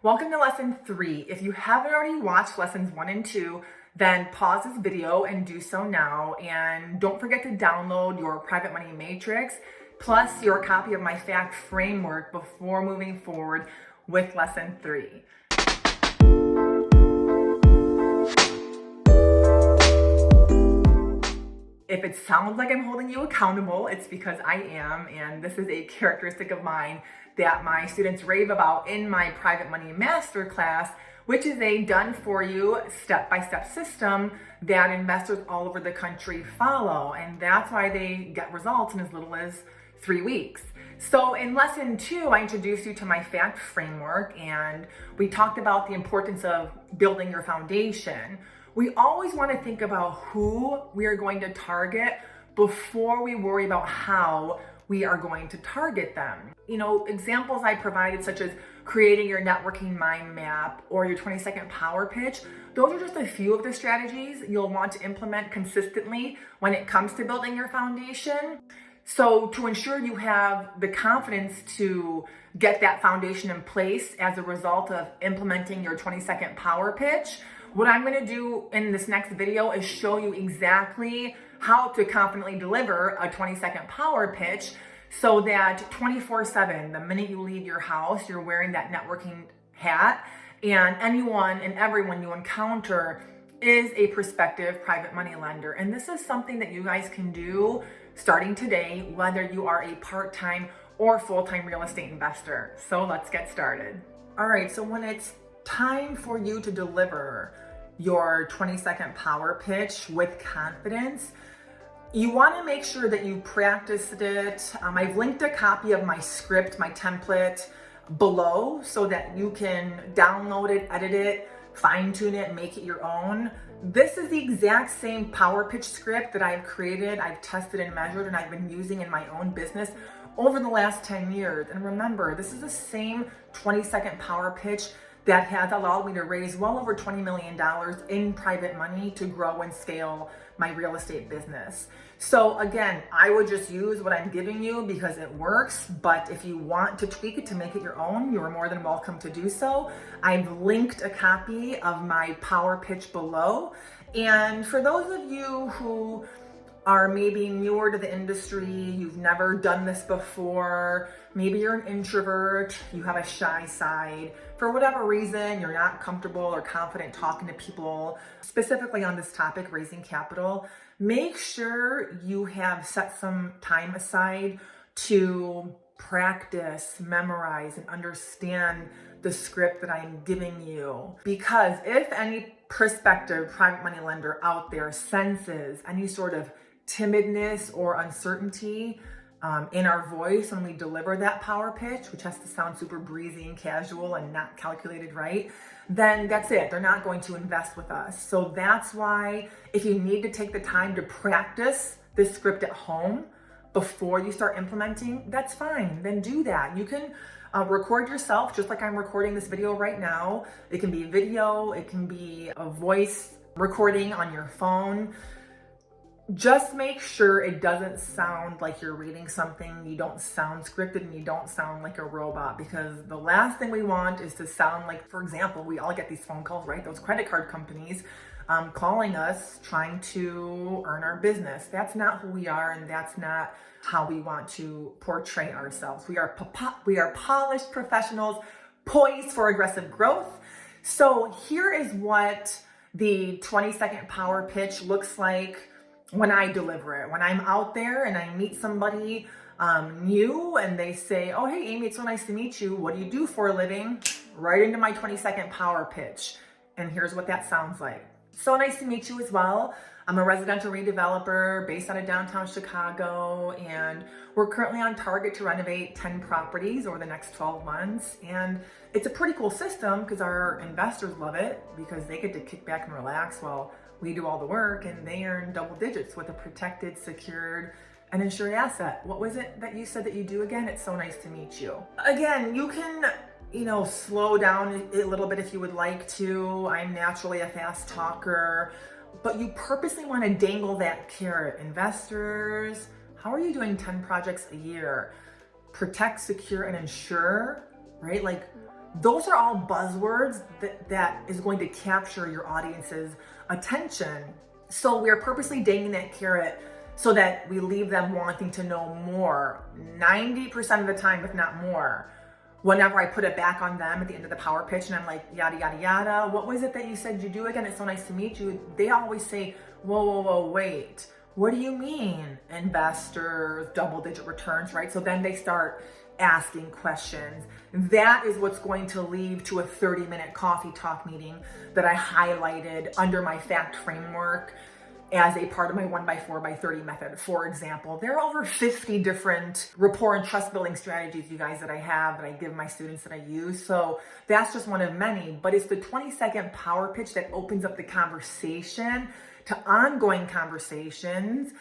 Welcome to lesson 3. If you haven't already watched lessons 1 and 2, then pause this video and do so now. And don't forget to download your private money matrix plus your copy of my fact framework before moving forward with lesson 3. If it sounds like I'm holding you accountable, it's because I am, and this is a characteristic of mine that my students rave about in my private money masterclass, which is a done-for-you step-by-step system that investors all over the country follow, and that's why they get results in as little as 3 weeks. So in lesson 2, I introduced you to my fact framework, and we talked about the importance of building your foundation. We always want to think about who we are going to target before we worry about how we are going to target them. You know, examples I provided, such as creating your networking mind map or your 20-second power pitch, those are just a few of the strategies you'll want to implement consistently when it comes to building your foundation. So to ensure you have the confidence to get that foundation in place as a result of implementing your 20-second power pitch, what I'm going to do in this next video is show you exactly how to confidently deliver a 20-second power pitch so that 24/7, the minute you leave your house, you're wearing that networking hat, and anyone and everyone you encounter is a prospective private money lender. And this is something that you guys can do starting today, whether you are a part-time or full-time real estate investor. So let's get started. All right, so when it's time for you to deliver your 20-second power pitch with confidence, you want to make sure that you practiced it. I've linked a copy of my script, my template below so that you can download it, edit it, fine tune it, make it your own. This is the exact same power pitch script that I've created, I've tested and measured, and I've been using in my own business over the last 10 years. And remember, this is the same 20-second power pitch that has allowed me to raise well over $20 million in private money to grow and scale my real estate business. So again, I would just use what I'm giving you because it works, but if you want to tweak it to make it your own, you are more than welcome to do so. I've linked a copy of my power pitch below. And for those of you who are maybe newer to the industry, you've never done this before, maybe you're an introvert, you have a shy side, for whatever reason, you're not comfortable or confident talking to people, specifically on this topic, raising capital, make sure you have set some time aside to practice, memorize, and understand the script that I'm giving you. Because if any prospective private money lender out there senses any sort of timidness or uncertainty in our voice when we deliver that power pitch, which has to sound super breezy and casual and not calculated right, then that's it. They're not going to invest with us. So that's why if you need to take the time to practice this script at home before you start implementing, that's fine. Then do that. You can record yourself just like I'm recording this video right now. It can be video, it can be a voice recording on your phone. Just make sure it doesn't sound like you're reading something, you don't sound scripted, and you don't sound like a robot, because the last thing we want is to sound like, for example, we all get these phone calls, right? Those credit card companies calling us, trying to earn our business. That's not who we are, and that's not how we want to portray ourselves. We are polished professionals poised for aggressive growth. So here is what the 20-second power pitch looks like when I deliver it. When I'm out there and I meet somebody new and they say, "Oh, hey, Amy, it's so nice to meet you. What do you do for a living?" Right into my 20-second power pitch. And here's what that sounds like. "So nice to meet you as well. I'm a residential redeveloper based out of downtown Chicago, and we're currently on target to renovate 10 properties over the next 12 months. And it's a pretty cool system because our investors love it because they get to kick back and relax while we do all the work, and they earn double digits with a protected, secured, and insured asset." What was it that you said that you do again? It's so nice to meet you. Again, you can, slow down a little bit if you would like to. I'm naturally a fast talker, but you purposely want to dangle that carrot. Investors, how are you doing 10 projects a year? Protect, secure, and insure, right? Like, Those are all buzzwords that is going to capture your audience's attention. So we're purposely dangling that carrot so that we leave them wanting to know more. 90% of the time, if not more, whenever I put it back on them at the end of the power pitch and I'm like, yada, yada, yada, what was it that you said you do again? It's so nice to meet you. They always say, whoa, whoa, whoa, wait. What do you mean investors, double-digit returns, right? So then they start asking questions. That is what's going to lead to a 30-minute coffee talk meeting that I highlighted under my fact framework as a part of my 1x4x30 method. For example, there are over 50 different rapport and trust building strategies, you guys, that I have, that I give my students, that I use. So that's just one of many, but it's the 20-second power pitch that opens up the conversation to ongoing conversations,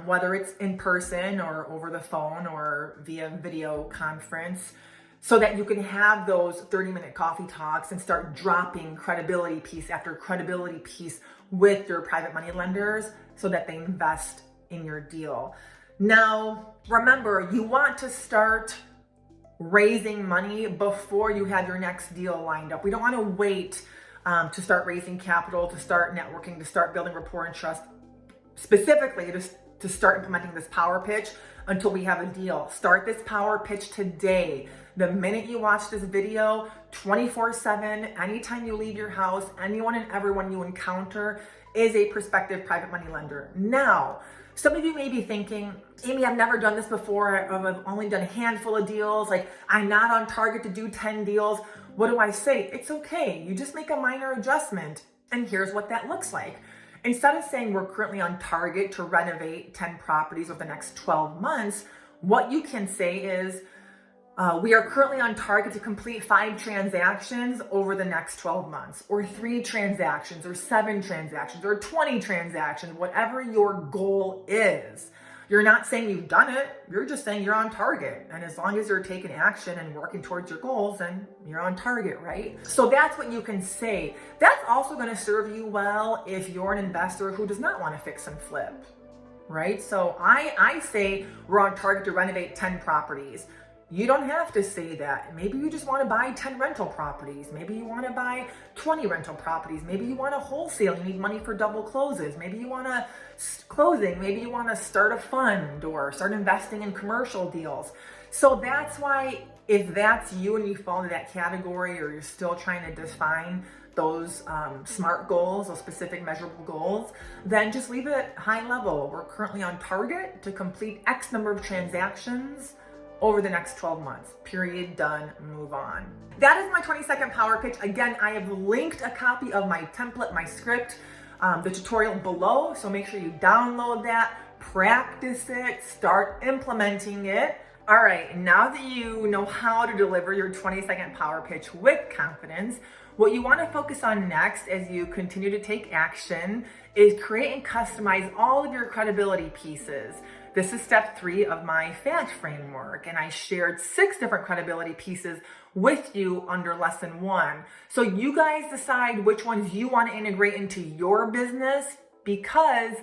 whether it's in person or over the phone or via video conference, so that you can have those 30-minute coffee talks and start dropping credibility piece after credibility piece with your private money lenders so that they invest in your deal. Now, remember, you want to start raising money before you have your next deal lined up. We don't want to wait to start raising capital, to start networking, to start building rapport and trust, specifically to start implementing this power pitch until we have a deal. Start this power pitch today. The minute you watch this video, 24/7, anytime you leave your house, anyone and everyone you encounter is a prospective private money lender. Now, some of you may be thinking, Amy, I've never done this before. I've only done a handful of deals. Like, I'm not on target to do 10 deals. What do I say? It's okay. You just make a minor adjustment. And here's what that looks like. Instead of saying we're currently on target to renovate 10 properties over the next 12 months, what you can say is, we are currently on target to complete 5 transactions over the next 12 months, or 3 transactions, or 7 transactions, or 20 transactions, whatever your goal is. You're not saying you've done it, you're just saying you're on target. And as long as you're taking action and working towards your goals, then you're on target, right? So that's what you can say. That's also going to serve you well if you're an investor who does not want to fix and flip, right? So I say we're on target to renovate 10 properties. You don't have to say that. Maybe you just want to buy 10 rental properties. Maybe you want to buy 20 rental properties. Maybe you want to wholesale. You need money for double closes. Maybe you want to closing. Maybe you want to start a fund or start investing in commercial deals. So that's why, if that's you and you fall into that category, or you're still trying to define those SMART goals, those specific measurable goals, then just leave it high level. We're currently on target to complete X number of transactions over the next 12 months. Period, done, move on. That is my 20-second power pitch. Again, I have linked a copy of my template, my script, the tutorial below. So make sure you download that, practice it, start implementing it. All right, now that you know how to deliver your 20-second power pitch with confidence, what you want to focus on next as you continue to take action is create and customize all of your credibility pieces. This is step 3 of my fact framework, and I shared 6 different credibility pieces with you under lesson 1. So you guys decide which ones you want to integrate into your business, because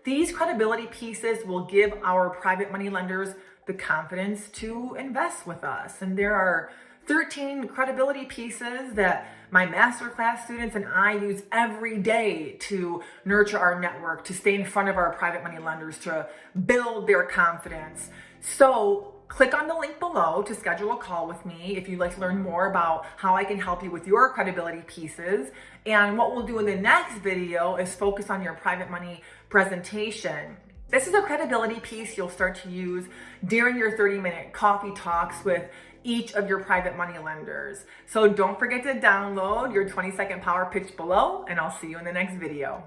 these credibility pieces will give our private money lenders the confidence to invest with us. And there are 13 credibility pieces that my masterclass students and I use every day to nurture our network, to stay in front of our private money lenders, to build their confidence. So click on the link below to schedule a call with me if you'd like to learn more about how I can help you with your credibility pieces. And what we'll do in the next video is focus on your private money presentation. This is a credibility piece you'll start to use during your 30-minute coffee talks with each of your private money lenders. So don't forget to download your 20-second power pitch below, and I'll see you in the next video.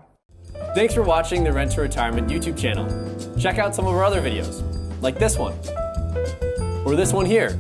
Thanks for watching the Rent to Retirement YouTube channel. Check out some of our other videos, like this one, or this one here.